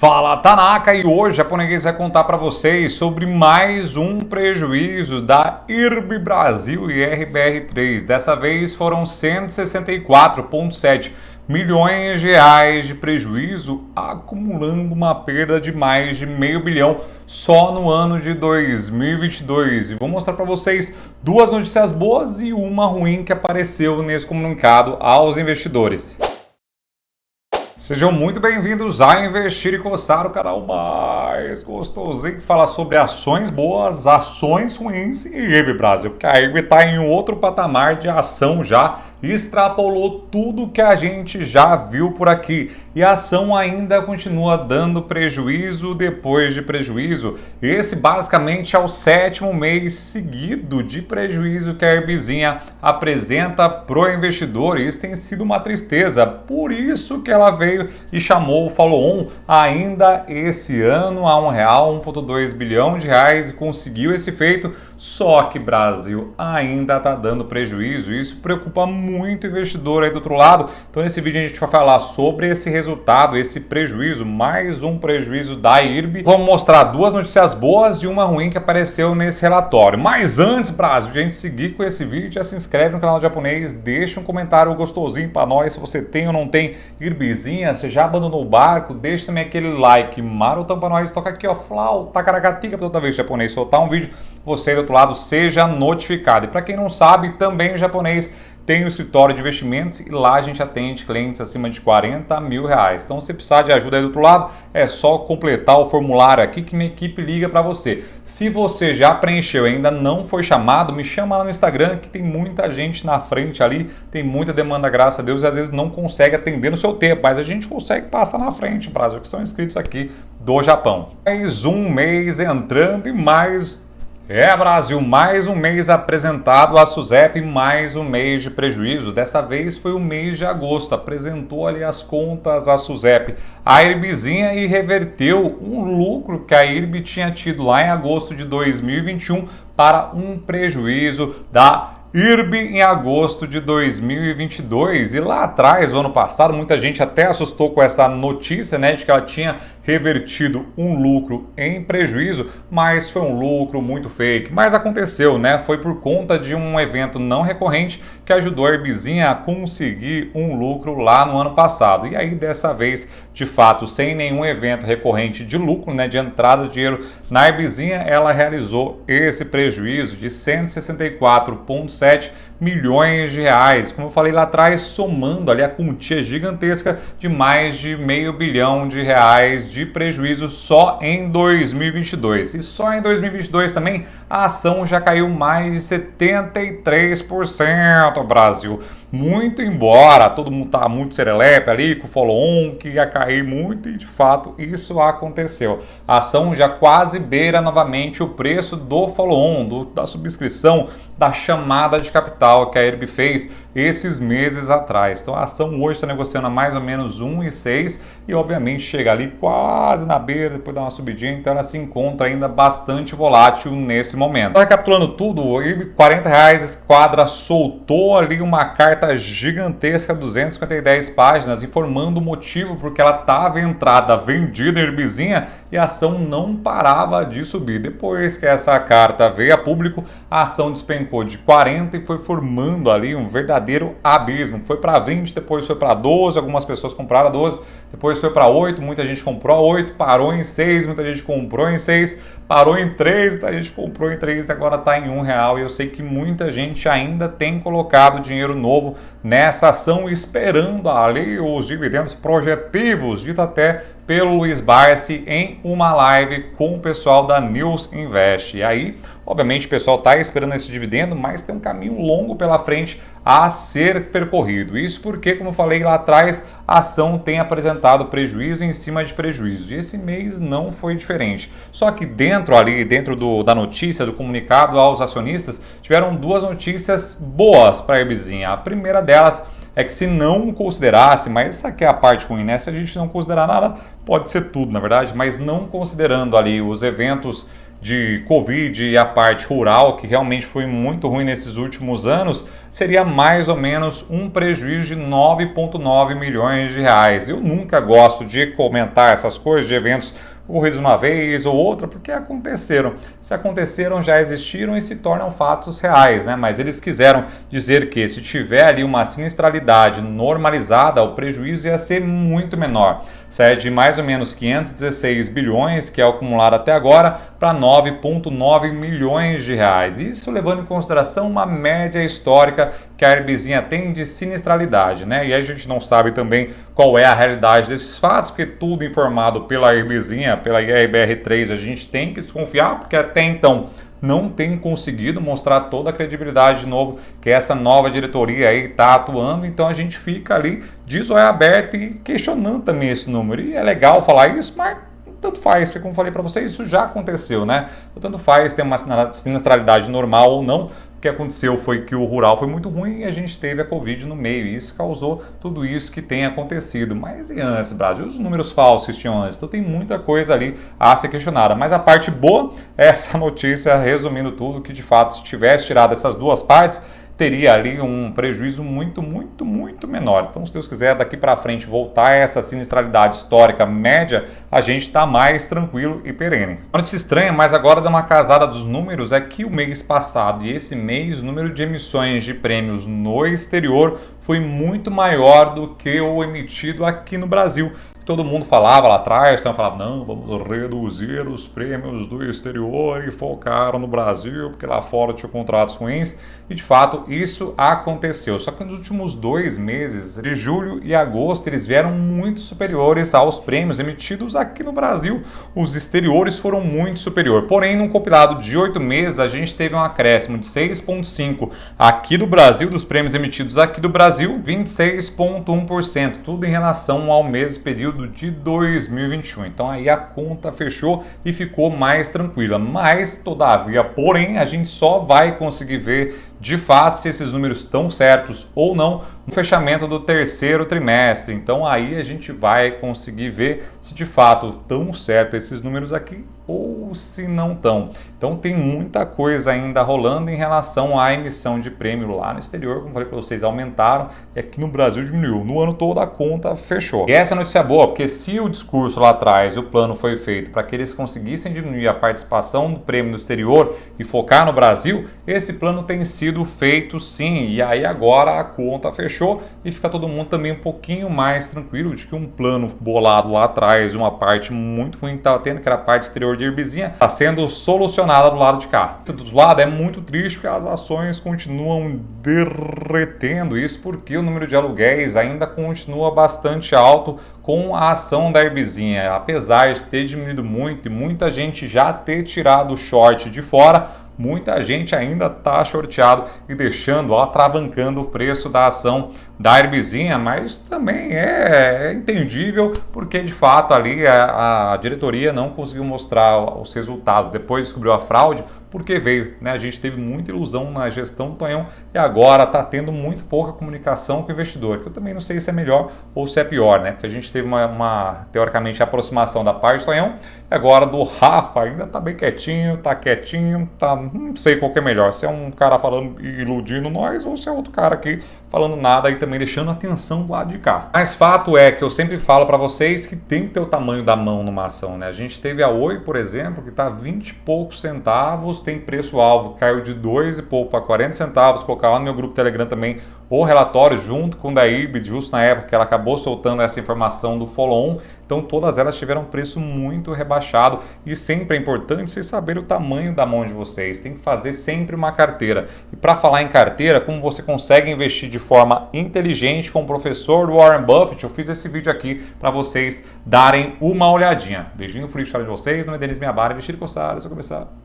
Fala Tanaka, e hoje a Japoneguês vai contar para vocês sobre mais um prejuízo da IRB Brasil e RBR3. Dessa vez foram 164,7 milhões de reais de prejuízo, acumulando uma perda de mais de meio bilhão só no ano de 2022. E vou mostrar para vocês duas notícias boas e uma ruim que apareceu nesse comunicado aos investidores. Sejam muito bem-vindos a Investir e Coçar, o canal mais gostosinho que fala sobre ações boas, ações ruins e IRB Brasil, porque a IRB está em outro patamar de ação já, extrapolou tudo que a gente já viu por aqui e a ação ainda continua dando prejuízo depois de prejuízo. Esse basicamente é o 7º mês seguido de prejuízo que a IRBzinha apresenta pro investidor e isso tem sido uma tristeza, por isso que ela veio e chamou o follow-on ainda esse ano a R$ 1,2 bilhão e conseguiu esse feito, só que Brasil ainda está dando prejuízo. Isso preocupa muito o investidor aí do outro lado. Então nesse vídeo a gente vai falar sobre esse resultado, esse prejuízo, mais um prejuízo da IRB. Vamos mostrar duas notícias boas e uma ruim que apareceu nesse relatório. Mas antes, Brasil, de a gente seguir com esse vídeo, já se inscreve no canal japonês, deixa um comentário gostosinho para nós se você tem ou não tem IRBzinha. Você já abandonou o barco? Deixa também aquele like marotão para nós. Toca aqui, ó, flau, tacaragatica, para toda vez que o japonês soltar um vídeo, você do outro lado seja notificado. E para quem não sabe, também o japonês tem um escritório de investimentos e lá a gente atende clientes acima de R$ 40 mil. Então, se precisar de ajuda aí do outro lado, é só completar o formulário aqui que minha equipe liga para você. Se você já preencheu e ainda não foi chamado, me chama lá no Instagram que tem muita gente na frente ali, tem muita demanda, graças a Deus, e às vezes não consegue atender no seu tempo, mas a gente consegue passar na frente, Brasil, que são inscritos aqui do Japão. Mais um mês entrando e Brasil, mais um mês apresentado a SUSEP, mais um mês de prejuízo. Dessa vez foi o mês de agosto, apresentou ali as contas a SUSEP, a IRBzinha, e reverteu um lucro que a IRB tinha tido lá em agosto de 2021 para um prejuízo da IRB em agosto de 2022. E lá atrás, no ano passado, muita gente até assustou com essa notícia, né, de que ela tinha revertido um lucro em prejuízo, mas foi um lucro muito fake. Mas aconteceu, né? Foi por conta de um evento não recorrente que ajudou a IRBzinha a conseguir um lucro lá no ano passado. E aí, dessa vez, de fato, sem nenhum evento recorrente de lucro, né, de entrada de dinheiro na IRBzinha, ela realizou esse prejuízo de 164,7 milhões de reais, como eu falei lá atrás, somando ali a quantia gigantesca de mais de meio bilhão de reais de prejuízo só em 2022. E só em 2022 também a ação já caiu mais de 73%, Brasil. Muito embora todo mundo tá muito serelepe ali com o follow-on, que ia cair muito, e de fato isso aconteceu. A ação já quase beira novamente o preço do follow-on, da subscrição, da chamada de capital que a IRB fez esses meses atrás. Então a ação hoje está negociando a mais ou menos 1,6 e obviamente chega ali quase na beira, depois dá uma subidinha, então ela se encontra ainda bastante volátil nesse momento. Então, recapitulando tudo, o IRB R$ 40 Esquadra soltou ali uma carta gigantesca, 210 páginas, informando o motivo porque ela estava entrada vendida em IRBzinha e a ação não parava de subir. Depois que essa carta veio a público, a ação despencou de 40 e foi formando ali um verdadeiro abismo. Foi para 20, depois foi para 12, algumas pessoas compraram a 12, depois foi para 8, muita gente comprou a 8, parou em 6, muita gente comprou em 6, parou em 3, muita gente comprou em 3 e agora está em R$ 1. E eu sei que muita gente ainda tem colocado dinheiro novo nessa ação, esperando ali os dividendos projetivos, dito até pelo Luiz Barsi em uma live com o pessoal da News Invest. E aí, obviamente, o pessoal está esperando esse dividendo, mas tem um caminho longo pela frente a ser percorrido. Isso porque, como eu falei lá atrás, a ação tem apresentado prejuízo em cima de prejuízo. E esse mês não foi diferente. Só que dentro da notícia, do comunicado aos acionistas, tiveram duas notícias boas para a IRBzinha. A primeira delas é que se não considerasse, mas essa aqui é a parte ruim, né? Se a gente não considerar nada, pode ser tudo, na verdade, mas não considerando ali os eventos de Covid e a parte rural, que realmente foi muito ruim nesses últimos anos, seria mais ou menos um prejuízo de 9,9 milhões de reais. Eu nunca gosto de comentar essas coisas de eventos ocorridos uma vez ou outra, porque aconteceram. Se aconteceram, já existiram e se tornam fatos reais, né? Mas eles quiseram dizer que se tiver ali uma sinistralidade normalizada, o prejuízo ia ser muito menor. Sai de mais ou menos 516 bilhões, que é o acumulado até agora, para 9,9 milhões de reais. Isso levando em consideração uma média histórica que a Herbezinha tem de sinistralidade, né? E aí a gente não sabe também qual é a realidade desses fatos, porque tudo informado pela Herbezinha, pela IRBR3, a gente tem que desconfiar, porque até então não tem conseguido mostrar toda a credibilidade de novo que essa nova diretoria aí está atuando, então a gente fica ali de olho aberto e questionando também esse número. E é legal falar isso, mas tanto faz, porque como falei para vocês, isso já aconteceu, né? Tanto faz ter uma sinistralidade normal ou não. O que aconteceu foi que o rural foi muito ruim e a gente teve a Covid no meio, e isso causou tudo isso que tem acontecido. Mas e antes, Brasil? Os números falsos que tinham antes, então tem muita coisa ali a ser questionada. Mas a parte boa é essa notícia, resumindo tudo, que de fato, se tivesse tirado essas duas partes, teria ali um prejuízo muito menor. Então, se Deus quiser, daqui para frente voltar a essa sinistralidade histórica média, a gente está mais tranquilo e perene. A notícia estranha, mas agora dá uma casada dos números, é que o mês passado e esse mês, o número de emissões de prêmios no exterior foi muito maior do que o emitido aqui no Brasil. Todo mundo falava lá atrás, então falava, não, vamos reduzir os prêmios do exterior e focaram no Brasil, porque lá fora tinha contratos ruins, e de fato isso aconteceu. Só que nos últimos 2 meses, de julho e agosto, eles vieram muito superiores aos prêmios emitidos aqui no Brasil. Os exteriores foram muito superiores. Porém, num compilado de 8 meses, a gente teve um acréscimo de 6,5% aqui do Brasil, dos prêmios emitidos aqui do Brasil, 26,1%, tudo em relação ao mesmo período de 2021. Então aí a conta fechou e ficou mais tranquila. Mas, todavia, porém, a gente só vai conseguir ver de fato se esses números estão certos ou não no fechamento do terceiro trimestre. Então aí a gente vai conseguir ver se de fato estão certos esses números aqui ou se não estão. Então tem muita coisa ainda rolando em relação à emissão de prêmio lá no exterior. Como falei para vocês, aumentaram e aqui no Brasil diminuiu. No ano todo a conta fechou. E essa é a notícia boa, porque se o discurso lá atrás e o plano foi feito para que eles conseguissem diminuir a participação do prêmio no exterior e focar no Brasil, esse plano tem sido feito sim. E aí agora a conta fechou e fica todo mundo também um pouquinho mais tranquilo de que um plano bolado lá atrás, uma parte muito ruim que estava tendo, que era a parte exterior de Herbezinha, está sendo solucionada do lado de cá. Do outro lado é muito triste porque as ações continuam derretendo, isso porque o número de aluguéis ainda continua bastante alto com a ação da Herbezinha, apesar de ter diminuído muito e muita gente já ter tirado o short de fora. Muita gente ainda está shorteado e deixando, atravancando o preço da ação da Herbezinha, mas também é entendível porque de fato ali a diretoria não conseguiu mostrar os resultados, depois descobriu a fraude, porque veio, né? A gente teve muita ilusão na gestão do Tonhão e agora está tendo muito pouca comunicação com o investidor, que eu também não sei se é melhor ou se é pior, né? Porque a gente teve uma teoricamente, aproximação da parte do Tonhão e agora do Rafa ainda está bem quietinho, não sei qual que é melhor, se é um cara falando e iludindo nós ou se é outro cara aqui falando nada e também deixando atenção do lado de cá. Mas fato é que eu sempre falo para vocês que tem que ter o tamanho da mão numa ação, né? A gente teve a Oi, por exemplo, que está 20 e poucos centavos, tem preço-alvo, caiu de 2 e pouco para 40 centavos, colocar lá no meu grupo Telegram também o relatório junto com o da IRB, justo na época que ela acabou soltando essa informação do follow-on. Então todas elas tiveram um preço muito rebaixado e sempre é importante vocês saberem o tamanho da mão de vocês. Tem que fazer sempre uma carteira. E para falar em carteira, como você consegue investir de forma inteligente com o professor Warren Buffett, eu fiz esse vídeo aqui para vocês darem uma olhadinha. Beijinho no frio de vocês, no meu Denis Minha Barra, investir e coçar, deixa eu começar.